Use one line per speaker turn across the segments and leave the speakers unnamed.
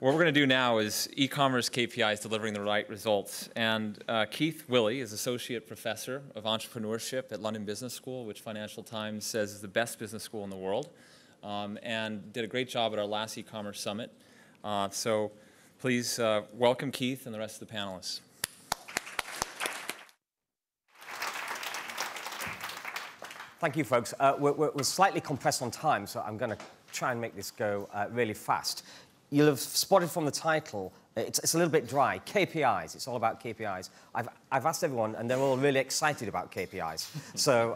What we're going to do now is eCommerce KPIs delivering the right results. And Keith Willey is Associate Professor of Entrepreneurship at London Business School, which Financial Times says is the best business school in the world, and did a great job at our last eCommerce Summit. So please welcome Keith and the rest of the panelists.
Thank you, folks. We're slightly compressed on time, so I'm going to try and make this go really fast. You'll have spotted from the title, it's a little bit dry. KPIs, it's all about KPIs. I've asked everyone, and they're all really excited about KPIs. So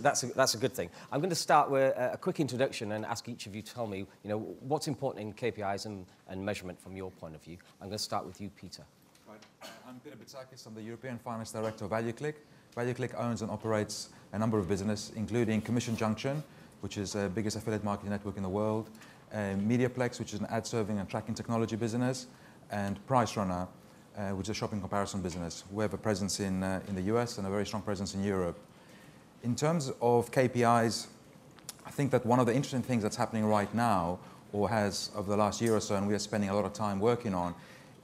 that's a good thing. I'm going to start with a quick introduction and ask each of you to tell me, what's important in KPIs and measurement from your point of view. I'm going to start with you, Peter.
Right. I'm Peter Bitsakis. I'm the European Finance Director of ValueClick. ValueClick owns and operates a number of businesses, including Commission Junction, which is the biggest affiliate marketing network in the world, Mediaplex, which is an ad serving and tracking technology business, and PriceRunner, which is a shopping comparison business. We have a presence in the US and a very strong presence in Europe. In terms of KPIs, I think that one of the interesting things that's happening right now, or has over the last year or so, and we are spending a lot of time working on,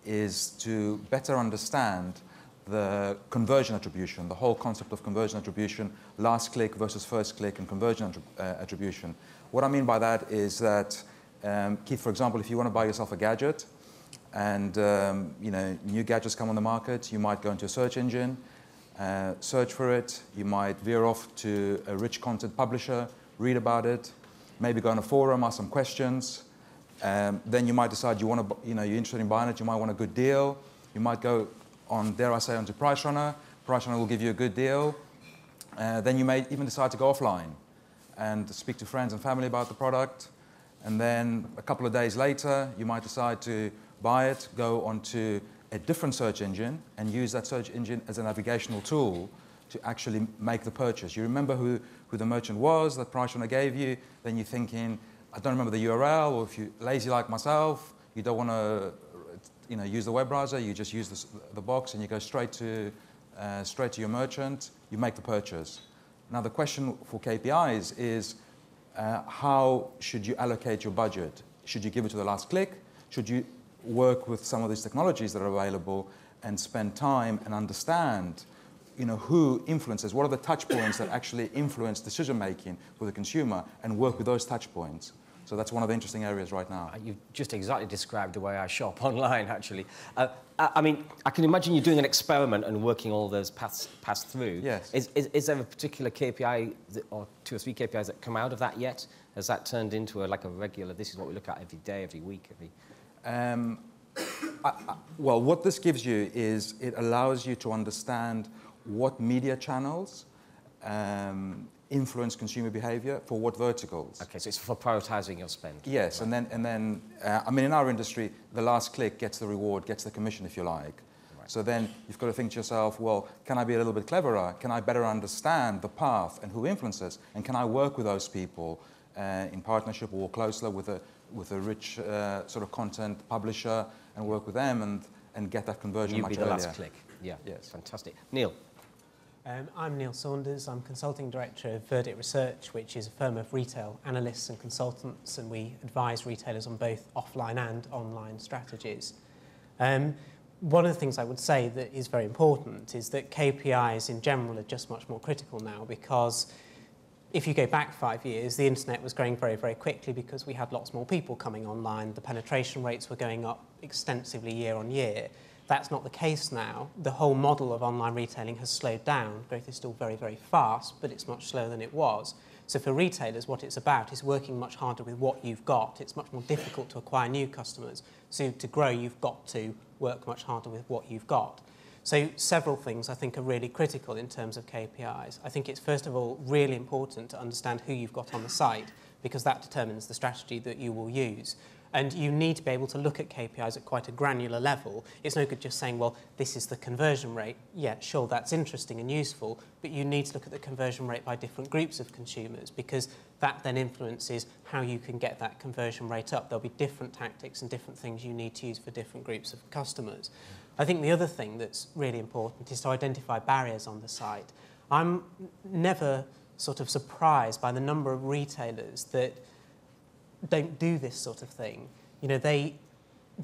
is to better understand the conversion attribution, the whole concept of conversion attribution, last click versus first click, and conversion attribution. What I mean by that is that, Keith, for example, if you want to buy yourself a gadget, and new gadgets come on the market, you might go into a search engine, search for it. You might veer off to a rich content publisher, read about it, maybe go on a forum, ask some questions. Then you might decide you're interested in buying it. You might want a good deal. You might go on, dare I say, onto PriceRunner. PriceRunner will give you a good deal. Then you may even decide to go offline and speak to friends and family about the product. And then a couple of days later, you might decide to buy it, go onto a different search engine, and use that search engine as a navigational tool to actually make the purchase. You remember who the merchant was that PriceRunner gave you. Then you're thinking, I don't remember the URL, or if you're lazy like myself, you don't want to use the web browser, you just use the box and you go straight to your merchant, you make the purchase. Now the question for KPIs is, how should you allocate your budget? Should you give it to the last click? Should you work with some of these technologies that are available and spend time and understand who influences, what are the touch points that actually influence decision making for the consumer, and work with those touch points? So that's one of the interesting areas right now.
You've just exactly described the way I shop online, actually. I mean, I can imagine you doing an experiment and working all those paths through.
Yes.
Is there a particular KPI or 2 or 3 KPIs that come out of that yet? Has that turned into a regular, this is what we look at every day, every week,
well, what this gives you is it allows you to understand what media channels influence consumer behavior for what verticals.
Okay, so it's for prioritizing your spend.
Yes, right. and then I mean, in our industry, the last click gets the reward, gets the commission, if you like. Right. So then you've got to think to yourself, well, can I be a little bit cleverer? Can I better understand the path and who influences? And can I work with those people in partnership or closer with a rich sort of content publisher and work with them and get that conversion much earlier?
You'd be the last click. Yeah, yes. Fantastic. Neil.
I'm Neil Saunders. I'm Consulting Director of Verdict Research, which is a firm of retail analysts and consultants, and we advise retailers on both offline and online strategies. One of the things I would say that is very important is that KPIs in general are just much more critical now, because if you go back 5 years, the internet was growing very, very quickly because we had lots more people coming online. The penetration rates were going up extensively year on year. That's not the case now. The whole model of online retailing has slowed down. Growth is still very, very fast, but it's much slower than it was. So for retailers, what it's about is working much harder with what you've got. It's much more difficult to acquire new customers. So to grow, you've got to work much harder with what you've got. So several things I think are really critical in terms of KPIs. I think it's first of all really important to understand who you've got on the site, because that determines the strategy that you will use. And you need to be able to look at KPIs at quite a granular level. It's no good just saying, well, this is the conversion rate. Yeah, sure, that's interesting and useful, but you need to look at the conversion rate by different groups of consumers, because that then influences how you can get that conversion rate up. There'll be different tactics and different things you need to use for different groups of customers. I think the other thing that's really important is to identify barriers on the site. I'm never sort of surprised by the number of retailers that don't do this sort of thing. You know, they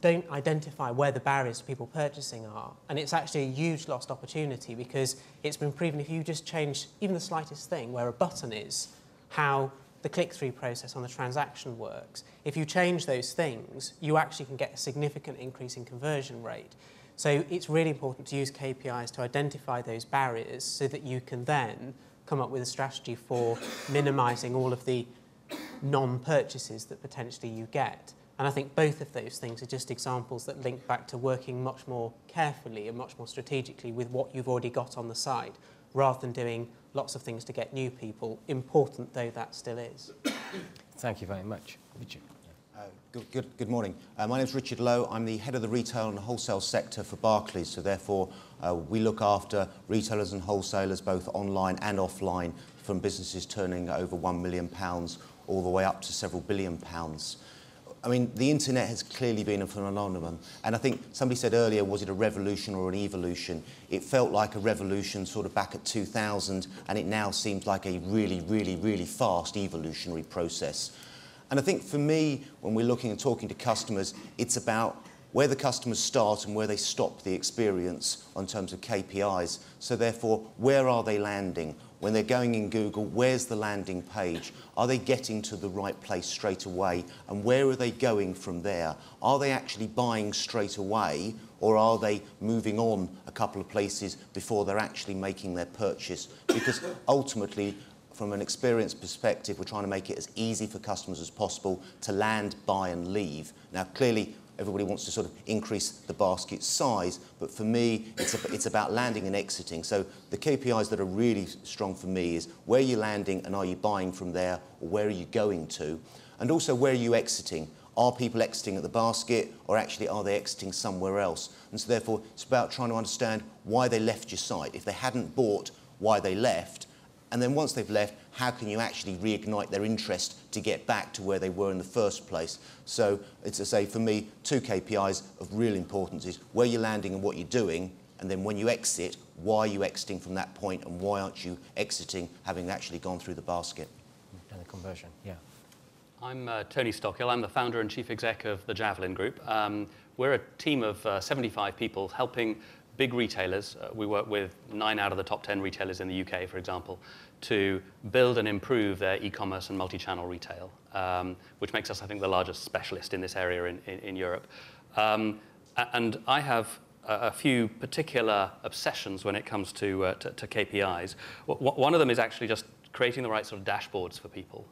don't identify where the barriers to people purchasing are. And it's actually a huge lost opportunity, because it's been proven if you just change even the slightest thing, where a button is, how the click-through process on the transaction works, if you change those things, you actually can get a significant increase in conversion rate. So it's really important to use KPIs to identify those barriers so that you can then come up with a strategy for minimising all of the non-purchases that potentially you get. And I think both of those things are just examples that link back to working much more carefully and much more strategically with what you've already got on the site, rather than doing lots of things to get new people, important though that still is.
Thank you very much. Richard.
Good morning. My name is Richard Lowe. I'm the head of the retail and wholesale sector for Barclays, so therefore we look after retailers and wholesalers both online and offline, from businesses turning over £1 million all the way up to several billion pounds. I mean, the internet has clearly been a phenomenon, and I think somebody said earlier, was it a revolution or an evolution? It felt like a revolution sort of back at 2000, and it now seems like a really fast evolutionary process. And I think for me, when we're looking and talking to customers, it's about where the customers start and where they stop the experience in terms of KPIs. So therefore, where are they landing? When they're going in Google, where's the landing page? Are they getting to the right place straight away? And where are they going from there? Are they actually buying straight away, or are they moving on a couple of places before they're actually making their purchase? Because ultimately, from an experience perspective, we're trying to make it as easy for customers as possible to land, buy and leave. Now, clearly, everybody wants to sort of increase the basket size, but for me, it's about landing and exiting. So the KPIs that are really strong for me is where you're landing and are you buying from there, or where are you going to? And also, where are you exiting? Are people exiting at the basket, or actually are they exiting somewhere else? And so therefore, it's about trying to understand why they left your site. If they hadn't bought, why they left. And then once they've left, how can you actually reignite their interest to get back to where they were in the first place? So it's to say, for me, two KPIs of real importance is where you're landing and what you're doing, and then when you exit, why are you exiting from that point, and why aren't you exiting having actually gone through the basket?
And the conversion, yeah.
I'm Tony Stockil. I'm the founder and chief exec of the Javelin Group. We're a team of 75 people helping big retailers. We work with 9 out of the top 10 retailers in the UK, for example, to build and improve their e-commerce and multi-channel retail, which makes us, I think, the largest specialist in this area in Europe. And I have a few particular obsessions when it comes to KPIs. One of them is actually just creating the right sort of dashboards for people.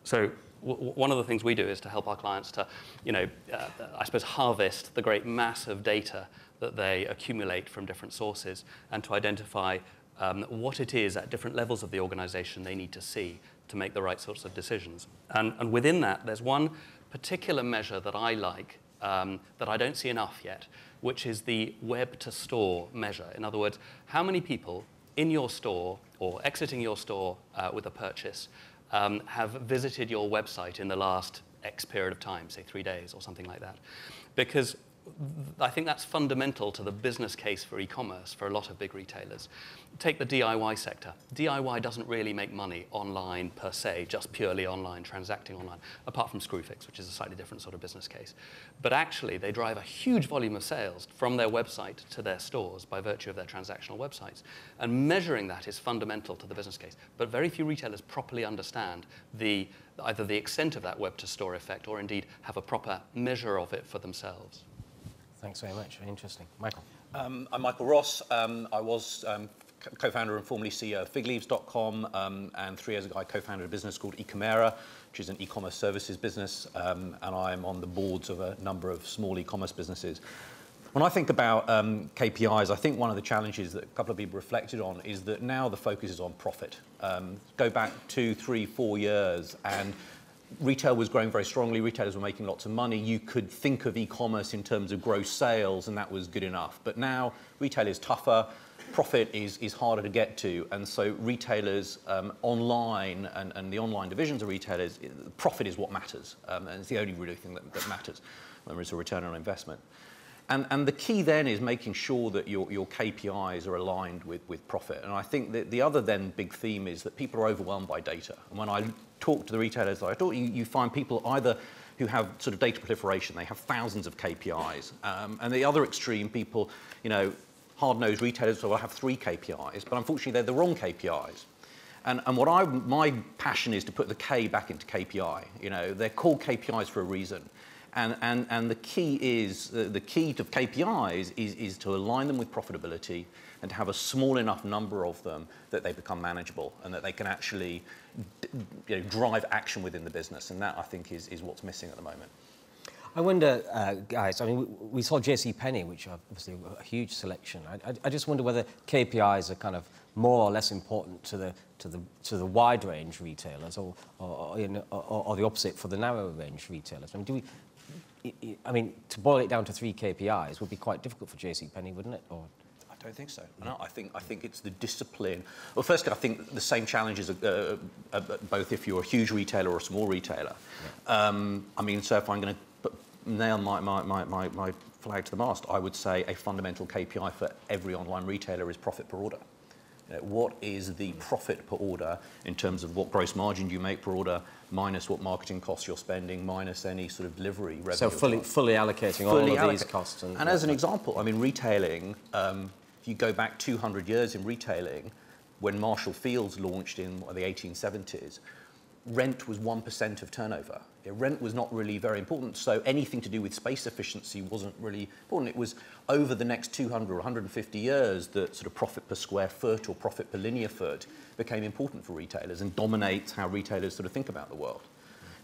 So one of the things we do is to help our clients to, I suppose, harvest the great mass of data that they accumulate from different sources, and to identify what it is at different levels of the organization they need to see to make the right sorts of decisions. And within that, there's one particular measure that I like, that I don't see enough yet, which is the web-to-store measure. In other words, how many people in your store or exiting your store with a purchase have visited your website in the last X period of time, say 3 days or something like that. Because I think that's fundamental to the business case for e-commerce for a lot of big retailers. Take the DIY sector. DIY doesn't really make money online per se, just purely online, transacting online, apart from Screwfix, which is a slightly different sort of business case. But actually, they drive a huge volume of sales from their website to their stores by virtue of their transactional websites. And measuring that is fundamental to the business case. But very few retailers properly understand either the extent of that web-to-store effect, or indeed have a proper measure of it for themselves.
Thanks very much. Very interesting. Michael.
I'm Michael Ross. I was co-founder and formerly CEO of Figleaves.com, and 3 years ago I co-founded a business called eCommera, which is an e-commerce services business, and I'm on the boards of a number of small e-commerce businesses. When I think about KPIs, I think one of the challenges that a couple of people reflected on is that now the focus is on profit. Go back 2, 3, 4 years, and retail was growing very strongly, retailers were making lots of money. You could think of e-commerce in terms of gross sales, and that was good enough. But now retail is tougher, profit is harder to get to, and so retailers online and the online divisions of retailers, profit is what matters, and it's the only really thing that matters when there is a return on investment. And the key then is making sure that your KPIs are aligned with profit. And I think that the other then big theme is that people are overwhelmed by data. And when I talk to the retailers that I talk, you find people either who have sort of data proliferation. They have thousands of KPIs. And the other extreme, people, you know, hard-nosed retailers will have 3 KPIs, but unfortunately they're the wrong KPIs. And my passion is to put the K back into KPI. You know, they're called KPIs for a reason. And the key is, the key to KPIs is to align them with profitability and to have a small enough number of them that they become manageable and that they can actually, you know, drive action within the business. And that, I think, is what's missing at the moment.
I wonder, guys, I mean, we saw JCPenney, which are obviously a huge selection. I just wonder whether KPIs are kind of more or less important to the wide range retailers, or the opposite for the narrow range retailers. I mean, to boil it down to 3 KPIs would be quite difficult for JCPenney, wouldn't it? Or
I don't think so. No, I think it's the discipline. Well, firstly, I think the same challenges are both if you're a huge retailer or a small retailer. Yeah. I mean, so if I'm going to nail my flag to the mast, I would say a fundamental KPI for every online retailer is profit per order. You know, what is the profit per order in terms of what gross margin you make per order, minus what marketing costs you're spending, minus any sort of delivery revenue.
So fully allocating all of these costs.
And as an example, I mean, retailing, if you go back 200 years in retailing, when Marshall Fields launched in the 1870s, rent was 1% of turnover. Rent was not really very important, so anything to do with space efficiency wasn't really important. It was over the next 200 or 150 years that sort of profit per square foot or profit per linear foot became important for retailers and dominates how retailers sort of think about the world.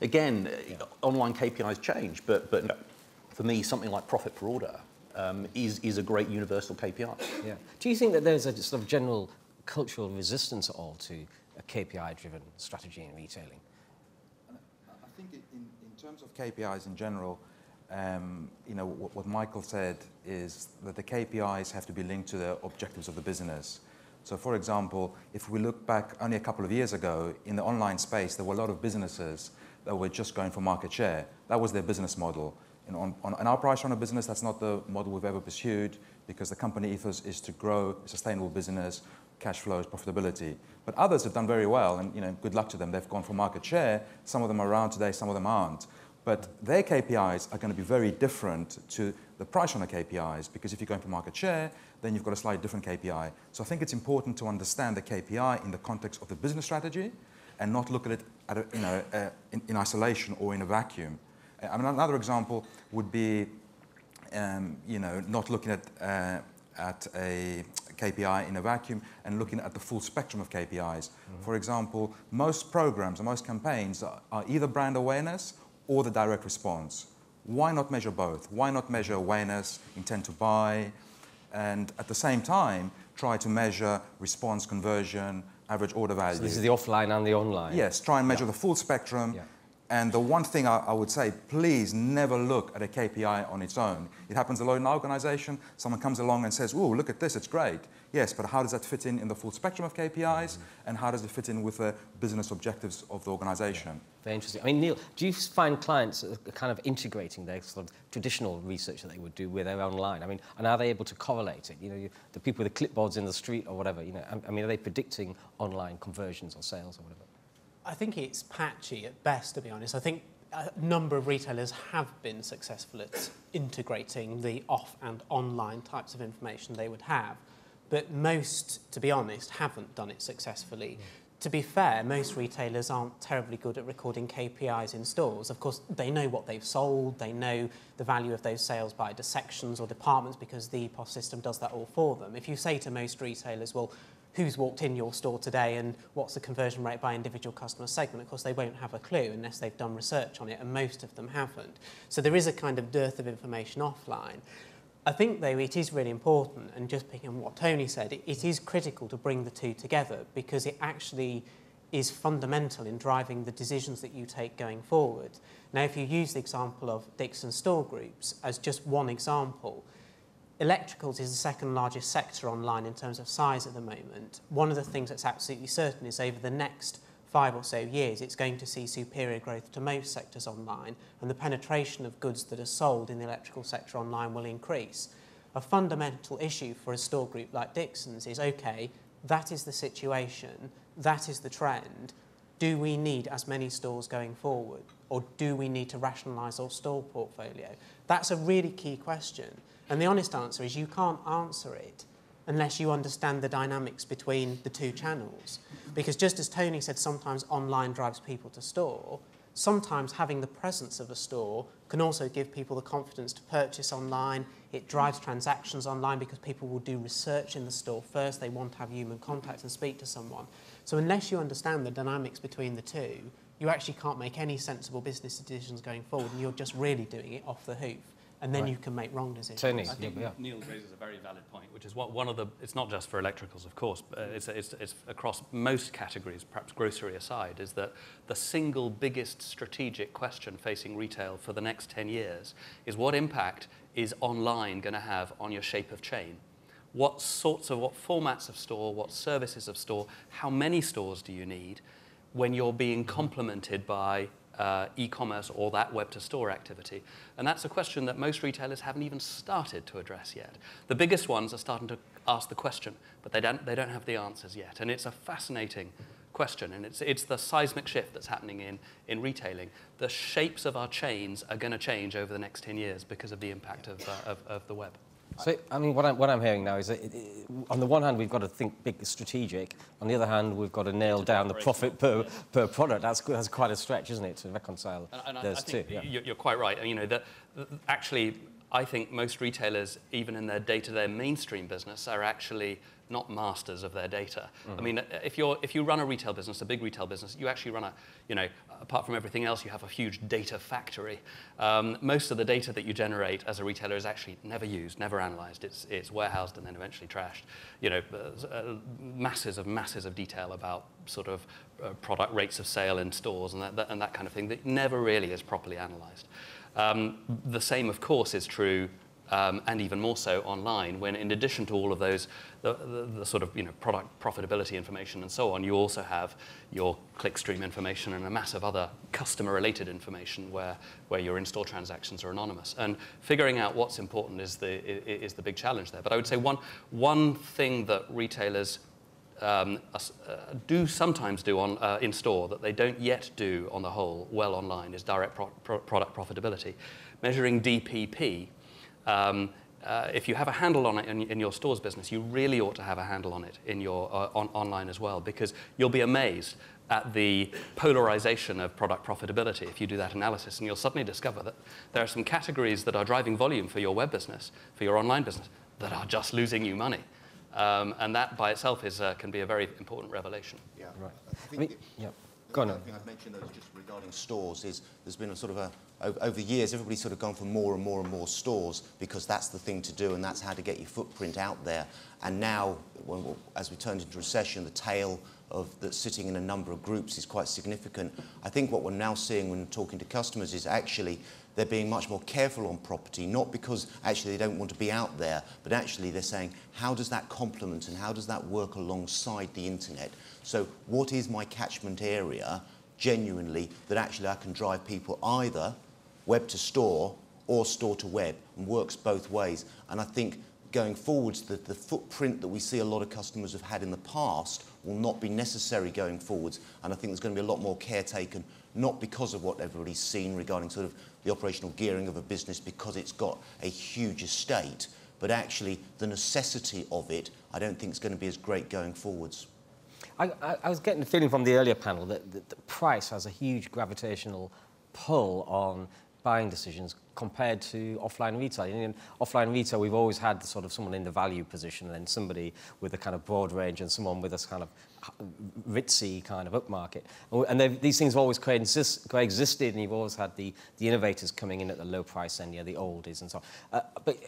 Again, online KPIs change, but no, for me, something like profit per order is a great universal KPI.
Yeah. Do you think that there's a sort of general cultural resistance at all to a KPI-driven strategy in retailing?
I think in terms of KPIs in general, you know, what Michael said is that the KPIs have to be linked to the objectives of the business. So, for example, if we look back only a couple of years ago, in the online space, there were a lot of businesses that were just going for market share. That was their business model. You know, on our price runner business, that's not the model we've ever pursued, because the company ethos is to grow a sustainable business, cash flows, profitability. But others have done very well, and you know, good luck to them. They've gone for market share. Some of them are around today, some of them aren't. But their KPIs are going to be very different to the price runner KPIs, because if you're going for market share, then you've got a slightly different KPI. So I think it's important to understand the KPI in the context of the business strategy and not look at it in isolation or in a vacuum. I mean, another example would be not looking at a KPI in a vacuum and looking at the full spectrum of KPIs. Mm-hmm. For example, most programs or most campaigns are either brand awareness or the direct response. Why not measure both? Why not measure awareness, intent to buy, and at the same time try to measure response, conversion, average order value?
So this is the offline and the online?
Yes, try and measure the full spectrum. Yeah. And the one thing I would say, please never look at a KPI on its own. It happens a lot in our organization. Someone comes along and says, "Oh, look at this, it's great." Yes, but how does that fit in the full spectrum of KPIs? And how does it fit in with the business objectives of the organization?
Very interesting. I mean, Neil, do you find clients kind of integrating their sort of traditional research that they would do with their online? I mean, and are they able to correlate it? You know, the people with the clipboards in the street or whatever, you know, I mean, are they predicting online conversions or sales or whatever?
I think it's patchy at best, to be honest. I think a number of retailers have been successful at integrating the off and online types of information they would have, but most, to be honest, haven't done it successfully. To be fair, most retailers aren't terribly good at recording KPIs in stores. Of course, they know what they've sold, they know the value of those sales by sections or departments because the EPOS system does that all for them. If you say to most retailers, well, who's walked in your store today and what's the conversion rate by individual customer segment? Of course, they won't have a clue unless they've done research on it, and most of them haven't. So there is a kind of dearth of information offline. I think, though, it is really important, and just picking on what Tony said, it is critical to bring the two together because it actually is fundamental in driving the decisions that you take going forward. Now, if you use the example of Dixons store groups as just one example, electricals is the second largest sector online in terms of size at the moment. One of the things that's absolutely certain is over the next 5 or so years, it's going to see superior growth to most sectors online, and the penetration of goods that are sold in the electrical sector online will increase. A fundamental issue for a store group like Dixons is, okay, that is the situation, that is the trend. Do we need as many stores going forward? or do we need to rationalise our store portfolio? That's a really key question. And the honest answer is you can't answer it unless you understand the dynamics between the two channels. Because just as Tony said, sometimes online drives people to store, sometimes having the presence of a store can also give people the confidence to purchase online. It drives transactions online because people will do research in the store first. They want to have human contact and speak to someone. So unless you understand the dynamics between the two, you actually can't make any sensible business decisions going forward, and you're just really doing it off the hoof. And then you can make wrong decisions.
Tony,
I think Neil raises a very valid point, which is one of the, it's not just for electricals, of course, but it's across most categories, perhaps grocery aside, is that the single biggest strategic question facing retail for the next 10 years is what impact is online going to have on your shape of chain? What formats of store, what services of store, how many stores do you need when you're being complemented by e-commerce or that web-to-store activity? And that's a question that most retailers haven't even started to address yet. The biggest ones are starting to ask the question, but they don't have the answers yet. And it's a fascinating question, and it's the seismic shift that's happening in retailing. The shapes of our chains are going to change over the next 10 years because of the impact of the web.
So, I mean, what I'm hearing now is that, on the one hand, we've got to think big strategic. On the other hand, we've got to nail down the profit per product. That's quite a stretch, isn't it, to reconcile those two?
Yeah. You're quite right. You know, actually, I think most retailers, even in their day-to-day mainstream business, are actually not masters of their data. I mean, if you run a retail business, a big retail business, you actually run a, you know, apart from everything else, you have a huge data factory. Most of the data that you generate as a retailer is actually never used, never analysed. It's warehoused and then eventually trashed. You know, masses of detail about sort of product rates of sale in stores and that kind of thing that never really is properly analysed. The same, of course, is true. And even more so online, when in addition to all of those, the sort of, you know, product profitability information and so on, you also have your clickstream information and a mass of other customer-related information where your in-store transactions are anonymous. And figuring out what's important is the big challenge there. But I would say one thing that retailers do sometimes do in store that they don't yet do on the whole well online is direct product profitability, measuring DPP. If you have a handle on it in your stores business, you really ought to have a handle on it in your online as well, because you'll be amazed at the polarization of product profitability if you do that analysis, and you'll suddenly discover that there are some categories that are driving volume for your web business, for your online business, that are just losing you money. And that by itself can be a very important revelation.
Yeah,
right.
I think
Go on.
The thing I've mentioned though, just regarding stores, is there's been a sort of over the years, everybody's sort of gone for more and more and more stores because that's the thing to do and that's how to get your footprint out there. And now, as we turned into recession, the tail that's sitting in a number of groups is quite significant. I think what we're now seeing when talking to customers is actually they're being much more careful on property, not because actually they don't want to be out there, but actually they're saying, how does that complement and how does that work alongside the internet? So what is my catchment area, genuinely, that actually I can drive people either web to store or store to web, and works both ways. And I think going forwards, the footprint that we see a lot of customers have had in the past will not be necessary going forwards. And I think there's going to be a lot more care taken, not because of what everybody's seen regarding sort of the operational gearing of a business because it's got a huge estate, but actually the necessity of it, I don't think is going to be as great going forwards.
I was getting the feeling from the earlier panel that the price has a huge gravitational pull on buying decisions compared to offline retail. In offline retail, we've always had sort of someone in the value position and then somebody with a kind of broad range and someone with this kind of ritzy kind of upmarket. And these things have always coexisted, and you've always had the innovators coming in at the low price end, the oldies and so on. But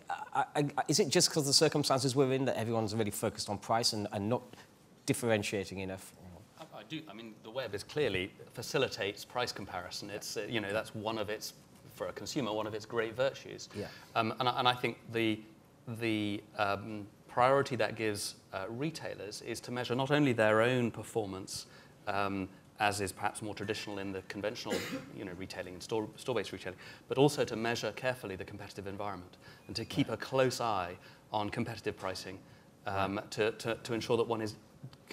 is it just because of the circumstances we're in that everyone's really focused on price and not differentiating enough?
I do. I mean, the web clearly facilitates price comparison. It's that's one of its, for a consumer, one of its great virtues.
Yeah.
And I think the priority that gives retailers is to measure not only their own performance, as is perhaps more traditional in the conventional retailing and store-based retailing, but also to measure carefully the competitive environment and to keep a close eye on competitive pricing to ensure that one is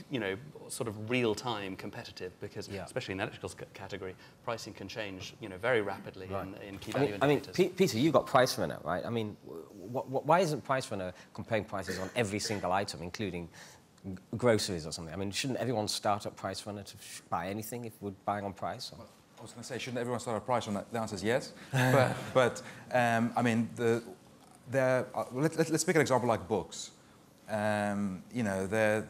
you know, sort of real-time competitive, because
Yeah.
especially in the electricals category, pricing can change, you know, very rapidly in key
I
value
mean,
indicators.
Peter, you've got Price Runner, right? I mean, why isn't Price Runner comparing prices on every single item, including groceries or something? I mean, shouldn't everyone start at Price Runner to buy anything if we're buying on price? Or?
I was going to say, shouldn't everyone start at Price Runner? The answer is yes. I mean, let's pick an example like books. You know, there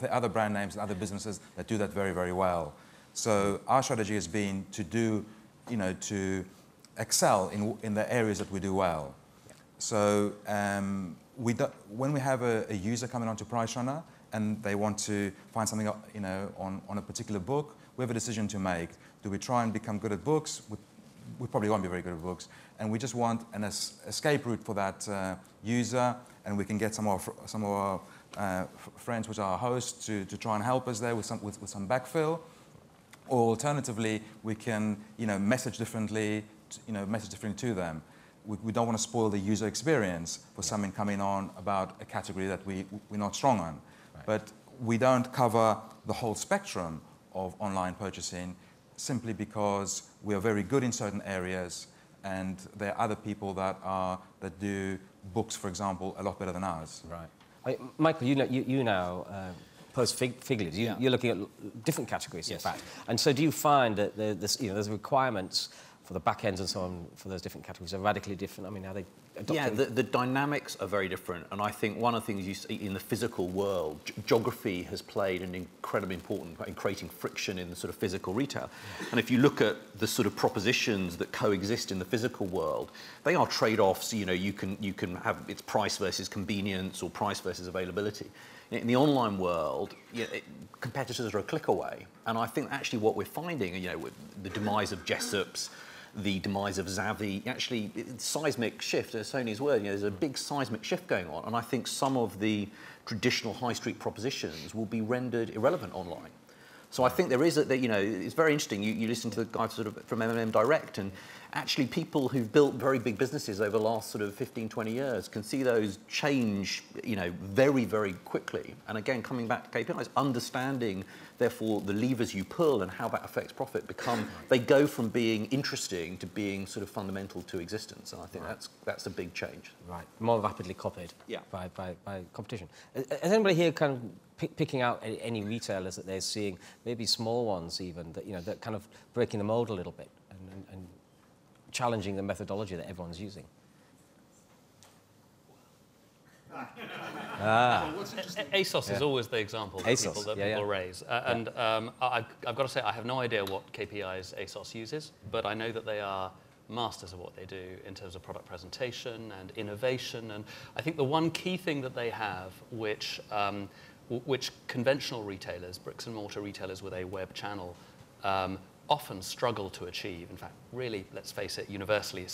are other brand names and other businesses that do that very, very well. So our strategy has been to do, you know, to excel in the areas that we do well. So when we have a user coming onto Price Runner and they want to find something, you know, on a particular book, we have a decision to make. Do we try and become good at books? We probably won't be very good at books. And we just want an escape route for that user, and we can get some of our friends, which are our hosts, to try and help us there with some backfill. Or alternatively, we can, you know, message differently to them. We don't want to spoil the user experience for someone coming on about a category that we're not strong on. Right. But we don't cover the whole spectrum of online purchasing simply because we are very good in certain areas, and there are other people that do books, for example, a lot better than ours.
Right. Michael, you now post Figleaves. You're looking at different categories, in fact. And so, do you find that there's requirements for the back ends and so on for those different categories are radically different? I mean, are they adopting?
Yeah, the dynamics are very different, and I think one of the things you see in the physical world, geography has played an incredibly important part in creating friction in the sort of physical retail. Yeah. And if you look at the sort of propositions that coexist in the physical world, they are trade-offs. You know, you can have it's price versus convenience or price versus availability. In the online world, you know, competitors are a click away, and I think actually what we're finding, you know, with the demise of Jessop's, the demise of Zavvi, actually, seismic shift, as Sony's word, you know, there's a big seismic shift going on, and I think some of the traditional high street propositions will be rendered irrelevant online. So I think there is you know, it's very interesting. You listen to the guy sort of from M&M Direct, and actually people who've built very big businesses over the last sort of 15, 20 years can see those change, you know, very, very quickly. And again, coming back to KPIs, understanding, therefore, the levers you pull and how that affects profit they go from being interesting to being sort of fundamental to existence. And I think that's a big change.
Right, more rapidly copied by competition. Is anybody here kind of picking out any retailers that they're seeing, maybe small ones even, that, you know, that kind of breaking the mold a little bit and challenging the methodology that everyone's using?
ASOS is always the example that people raise. And I've got to say, I have no idea what KPIs ASOS uses, but I know that they are masters of what they do in terms of product presentation and innovation. And I think the one key thing that they have, which conventional retailers, bricks and mortar retailers with a web channel, often struggle to achieve, in fact, really, let's face it, universally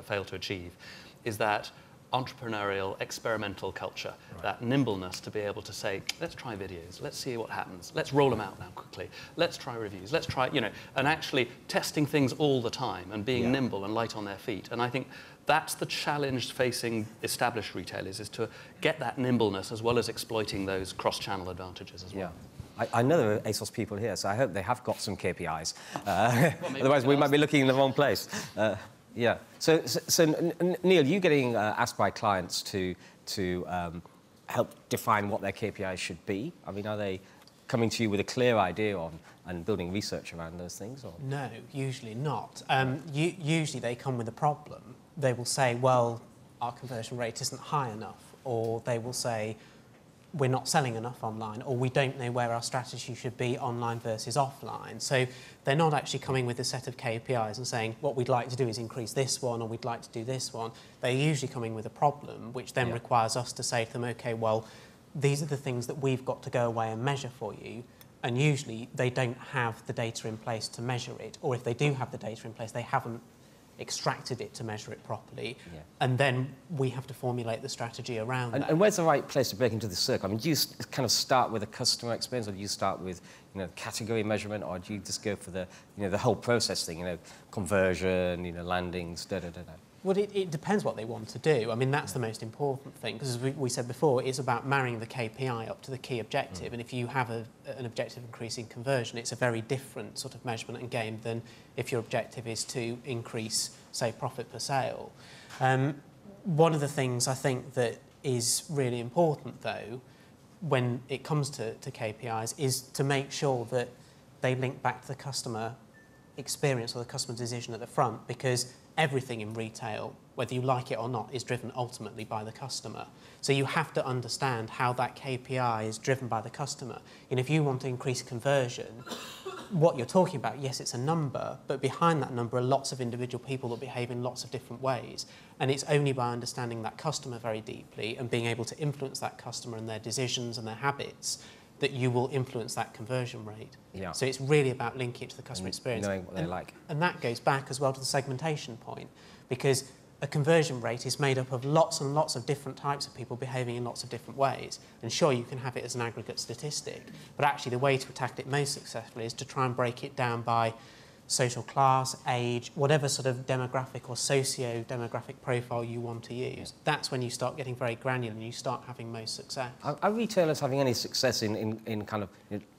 fail to achieve, is that entrepreneurial, experimental culture, that nimbleness to be able to say, let's try videos, let's see what happens, let's roll them out now quickly, let's try reviews, let's try, you know, and actually testing things all the time and being nimble and light on their feet. And I think that's the challenge facing established retailers, is to get that nimbleness as well as exploiting those cross-channel advantages as well.
I know there are ASOS people here, so I hope they have got some KPIs. Otherwise, we might be looking in the wrong place. Yeah. So Neil, you're getting asked by clients to help define what their KPIs should be. I mean, are they coming to you with a clear idea on and building research around those things? Or?
No, usually not. Usually they come with a problem. They will say, well, our conversion rate isn't high enough, or they will say, we're not selling enough online, or we don't know where our strategy should be online versus offline. So they're not actually coming with a set of KPIs and saying, what we'd like to do is increase this one, or we'd like to do this one. They're usually coming with a problem, which then requires us to say to them, OK, well, these are the things that we've got to go away and measure for you. And usually they don't have the data in place to measure it, or if they do have the data in place, they haven't extracted it to measure it properly, and then we have to formulate the strategy around that.
And where's the right place to break into the circle? I mean, do you kind of start with a customer experience, or do you start with, you know, category measurement, or do you just go for the, you know, the whole process thing, you know, conversion, you know, landings,
Well, it depends what they want to do. I mean, that's the most important thing, because as we said before, it's about marrying the KPI up to the key objective. And if you have an objective increasing conversion, it's a very different sort of measurement and game than if your objective is to increase, say, profit per sale. One of the things I think that is really important, though, when it comes to KPIs, is to make sure that they link back to the customer experience or the customer decision at the front, because everything in retail, whether you like it or not, is driven ultimately by the customer. So you have to understand how that KPI is driven by the customer. And if you want to increase conversion, what you're talking about, yes, it's a number, but behind that number are lots of individual people that behave in lots of different ways. And it's only by understanding that customer very deeply and being able to influence that customer and their decisions and their habits that you will influence that conversion rate.
Yeah.
So it's really about linking it to the customer experience.
Knowing what they like.
And that goes back as well to the segmentation point, because a conversion rate is made up of lots and lots of different types of people behaving in lots of different ways. And sure, you can have it as an aggregate statistic, but actually the way to attack it most successfully is to try and break it down by social class, age, whatever sort of demographic or socio-demographic profile you want to use. That's when you start getting very granular and you start having most success.
Are retailers having any success in kind of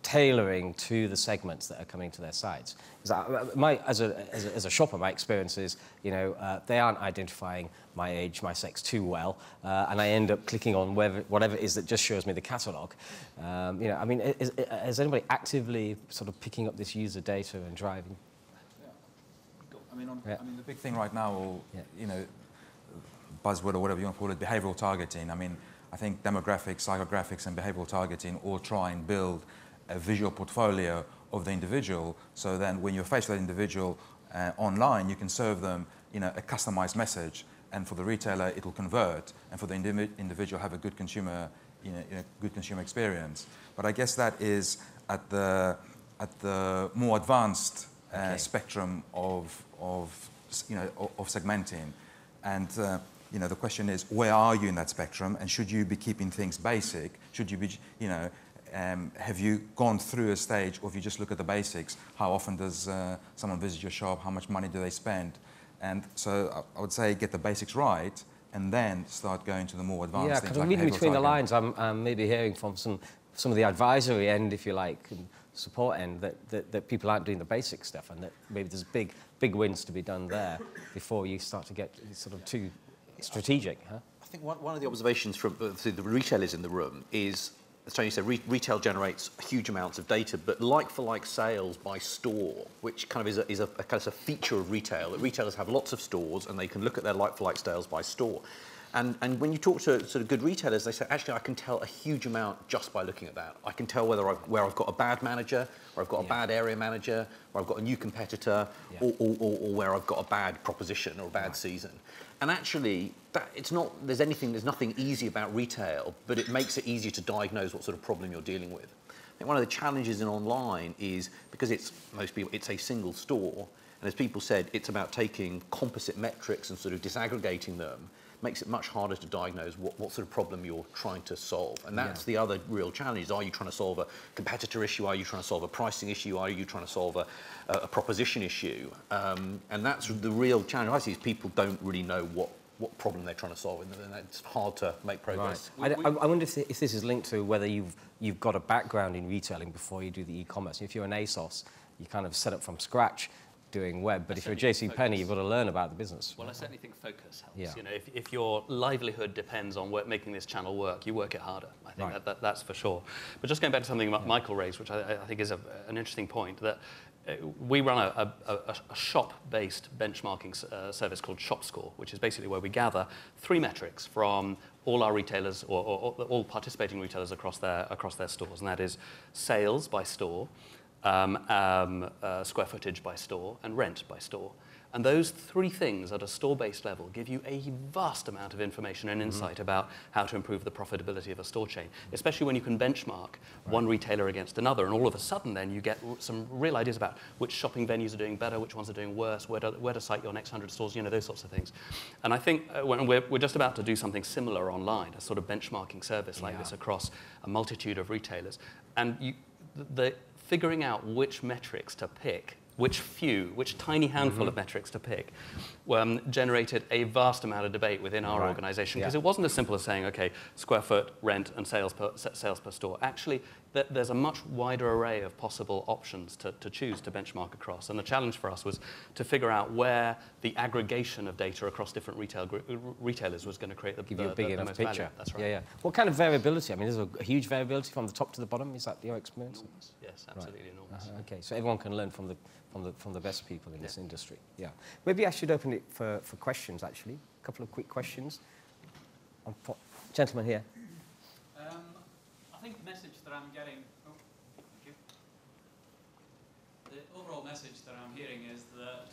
tailoring to the segments that are coming to their sites? As a shopper, my experience is, they aren't identifying my age, my sex too well, and I end up clicking on whatever it is that just shows me the catalogue. Is anybody actively sort of picking up this user data and driving?
The big thing right now, buzzword or whatever you want to call it, behavioural targeting. I think demographics, psychographics, and behavioural targeting all try and build a visual portfolio of the individual. So then, when you're faced with that individual online, you can serve them, a customised message, and for the retailer, it will convert, and for the individual, have a good consumer, good consumer experience. But I guess that is at the more advanced spectrum of segmenting, and the question is, where are you in that spectrum, and should you be keeping things basic? Should you be, have you gone through a stage, or if you just look at the basics, how often does someone visit your shop? How much money do they spend? And so I would say get the basics right, and then start going to the more advanced things.
Yeah, because I'm reading between the lines. I'm maybe hearing from some of the advisory end, if you like, and support end, that people aren't doing the basic stuff, and that maybe there's big wins to be done there before you start to get sort of too strategic. Huh?
I think one of the observations from the retailers in the room is, as Tony said, retail generates huge amounts of data, but like-for-like sales by store, which kind of is a kind of a feature of retail, that retailers have lots of stores and they can look at their like-for-like sales by store. And when you talk to sort of good retailers, they say, actually, I can tell a huge amount just by looking at that. I can tell where I've got a bad manager, or I've got a bad area manager, or I've got a new competitor, or where I've got a bad proposition or a bad season. And actually, there's nothing easy about retail, but it makes it easier to diagnose what sort of problem you're dealing with. I think one of the challenges in online is, because it's a single store, and as people said, it's about taking composite metrics and sort of disaggregating them, makes it much harder to diagnose what sort of problem you're trying to solve. And that's the other real challenge. Are you trying to solve a competitor issue? Are you trying to solve a pricing issue? Are you trying to solve a proposition issue? And that's the real challenge I see, is people don't really know what problem they're trying to solve, and it's hard to make progress.
Right. I wonder if this is linked to whether you've got a background in retailing before you do the e-commerce. If you're an ASOS, you kind of set up from scratch doing web, but if you're a JCPenney, you've got to learn about the business.
Well, I certainly think focus helps.
Yeah.
If your livelihood depends on making this channel work, you work it harder. I think that's for sure. But just going back to something Michael raised, which I think is an interesting point, that we run a shop-based benchmarking service called ShopScore, which is basically where we gather 3 metrics from all our retailers, or all participating retailers across their stores, and that is sales by store, square footage by store, and rent by store. And those 3 things at a store-based level give you a vast amount of information and insight about how to improve the profitability of a store chain, especially when you can benchmark one retailer against another, and all of a sudden then you get some real ideas about which shopping venues are doing better, which ones are doing worse, where to site your next 100 stores, those sorts of things. And I think when we're just about to do something similar online, a sort of benchmarking service like this across a multitude of retailers, and figuring out which metrics to pick, which tiny handful of metrics to pick, generated a vast amount of debate within our organisation, because it wasn't as simple as saying, okay, square foot, rent, and sales per store. Actually, there's a much wider array of possible options to choose to benchmark across. And the challenge for us was to figure out where the aggregation of data across different retailers was going to create the
big enough
most
picture.
value. That's right.
Yeah. What kind of variability? I mean, there's a huge variability from the top to the bottom. Is that your experience?
Enormous. Yes, absolutely enormous.
Okay, so everyone can learn from the best people in this industry. Yeah. Maybe I should open it for questions, actually. A couple of quick questions. Gentleman here.
I think the message that I'm getting... Oh, thank you. The overall message that I'm hearing is that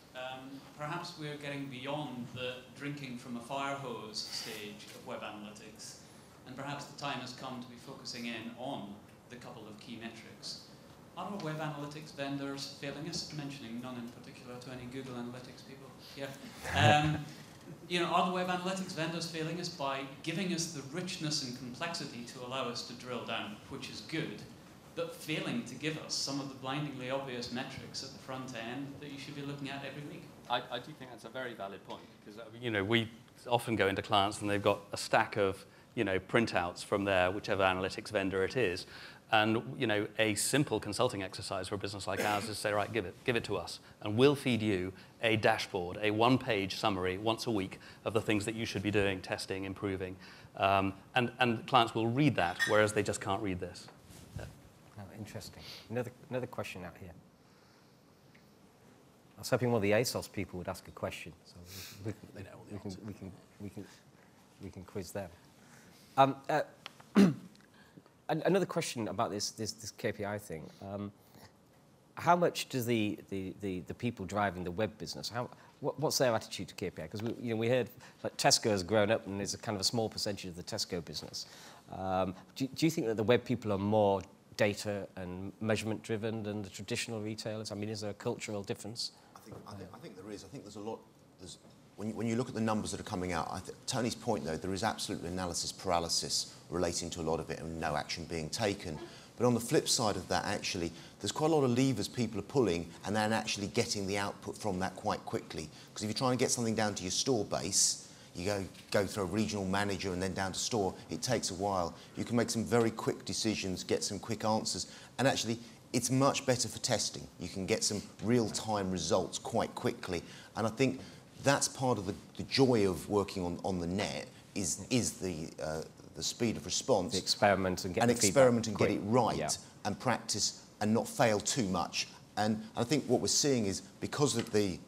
perhaps we're getting beyond the drinking from a fire hose stage of web analytics, and perhaps the time has come to be focusing in on the couple of key metrics. Are our web analytics vendors failing us? Mentioning none in particular to any Google Analytics people. Yeah. Are the web analytics vendors failing us by giving us the richness and complexity to allow us to drill down, which is good, but failing to give us some of the blindingly obvious metrics at the front end that you should be looking at every week?
I do think that's a very valid point, because we often go into clients and they've got a stack of printouts from their whichever analytics vendor it is. And a simple consulting exercise for a business like ours is say, right, give it to us, and we'll feed you a dashboard, a one-page summary once a week of the things that you should be doing, testing, improving, and clients will read that, whereas they just can't read this. Yeah.
Oh, interesting. Another question out here. I was hoping one of the ASOS people would ask a question, so we can quiz them. Another question about this KPI thing. How much does the people driving the web business, what's their attitude to KPI? Because we heard that Tesco has grown up and is a kind of a small percentage of the Tesco business. Do you think that the web people are more data and measurement driven than the traditional retailers? I mean, is there a cultural difference?
I think there is. I think there's a lot. When you look at the numbers that are coming out, Tony's point, though, there is absolute analysis paralysis relating to a lot of it and no action being taken. But on the flip side of that, actually, there's quite a lot of levers people are pulling and then actually getting the output from that quite quickly. Because if you're trying to get something down to your store base, you go through a regional manager and then down to store, it takes a while. You can make some very quick decisions, get some quick answers, and actually, it's much better for testing. You can get some real-time results quite quickly. And I think that's part of the joy of working on the net is the speed of response.
The experiment and get
the feedback and get it right and practice and not fail too much. And I think what we're seeing is because of the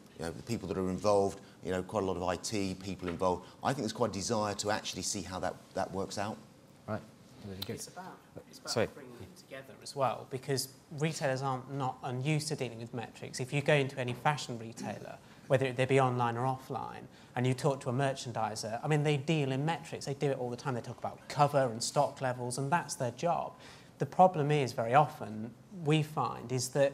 people that are involved, quite a lot of IT people involved, I think there's quite a desire to actually see how that works out.
Right.
It's about bringing it together as well, because retailers are not unused to dealing with metrics. If you go into any fashion retailer, whether they be online or offline, and you talk to a merchandiser, I mean, they deal in metrics. They do it all the time. They talk about cover and stock levels, and that's their job. The problem is, very often, we find, is that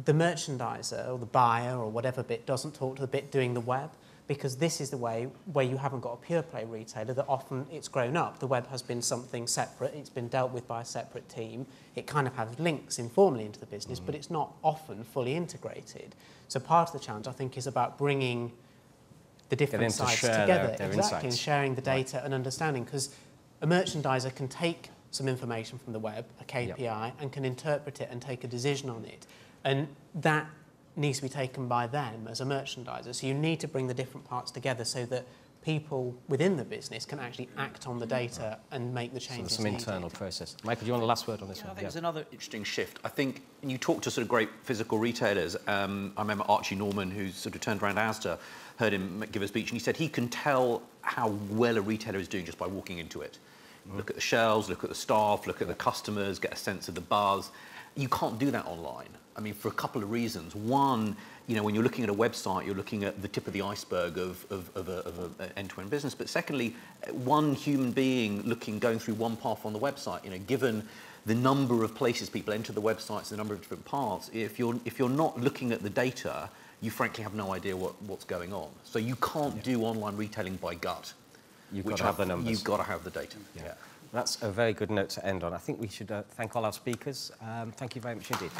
the merchandiser or the buyer or whatever bit doesn't talk to the bit doing the web, because this is the way where you haven't got a pure play retailer that often it's grown up. The web has been something separate. It's been dealt with by a separate team. It kind of has links informally into the business, but it's not often fully integrated. So part of the challenge, I think, is about bringing the different sides together. Exactly, and sharing the data and understanding, because a merchandiser can take some information from the web, a KPI, and can interpret it and take a decision on it. And that needs to be taken by them as a merchandiser. So you need to bring the different parts together so that people within the business can actually act on the data and make the changes.
So some internal process. Michael, do you want a last word on this one?
I think there's another interesting shift. I think when you talk to sort of great physical retailers, I remember Archie Norman, who sort of turned around Asda, heard him give a speech, and he said he can tell how well a retailer is doing just by walking into it. Look at the shelves, look at the staff, look at the customers, get a sense of the buzz. You can't do that online. I mean, for a couple of reasons. One, when you're looking at a website, you're looking at the tip of the iceberg of an end-to-end business. But secondly, one human being going through one path on the website, given the number of places people enter the websites, the number of different paths, if you're not looking at the data, you frankly have no idea what's going on. So you can't do online retailing by gut.
You've got to have the numbers.
You've got to have the data.
Yeah. That's a very good note to end on. I think we should thank all our speakers. Thank you very much indeed.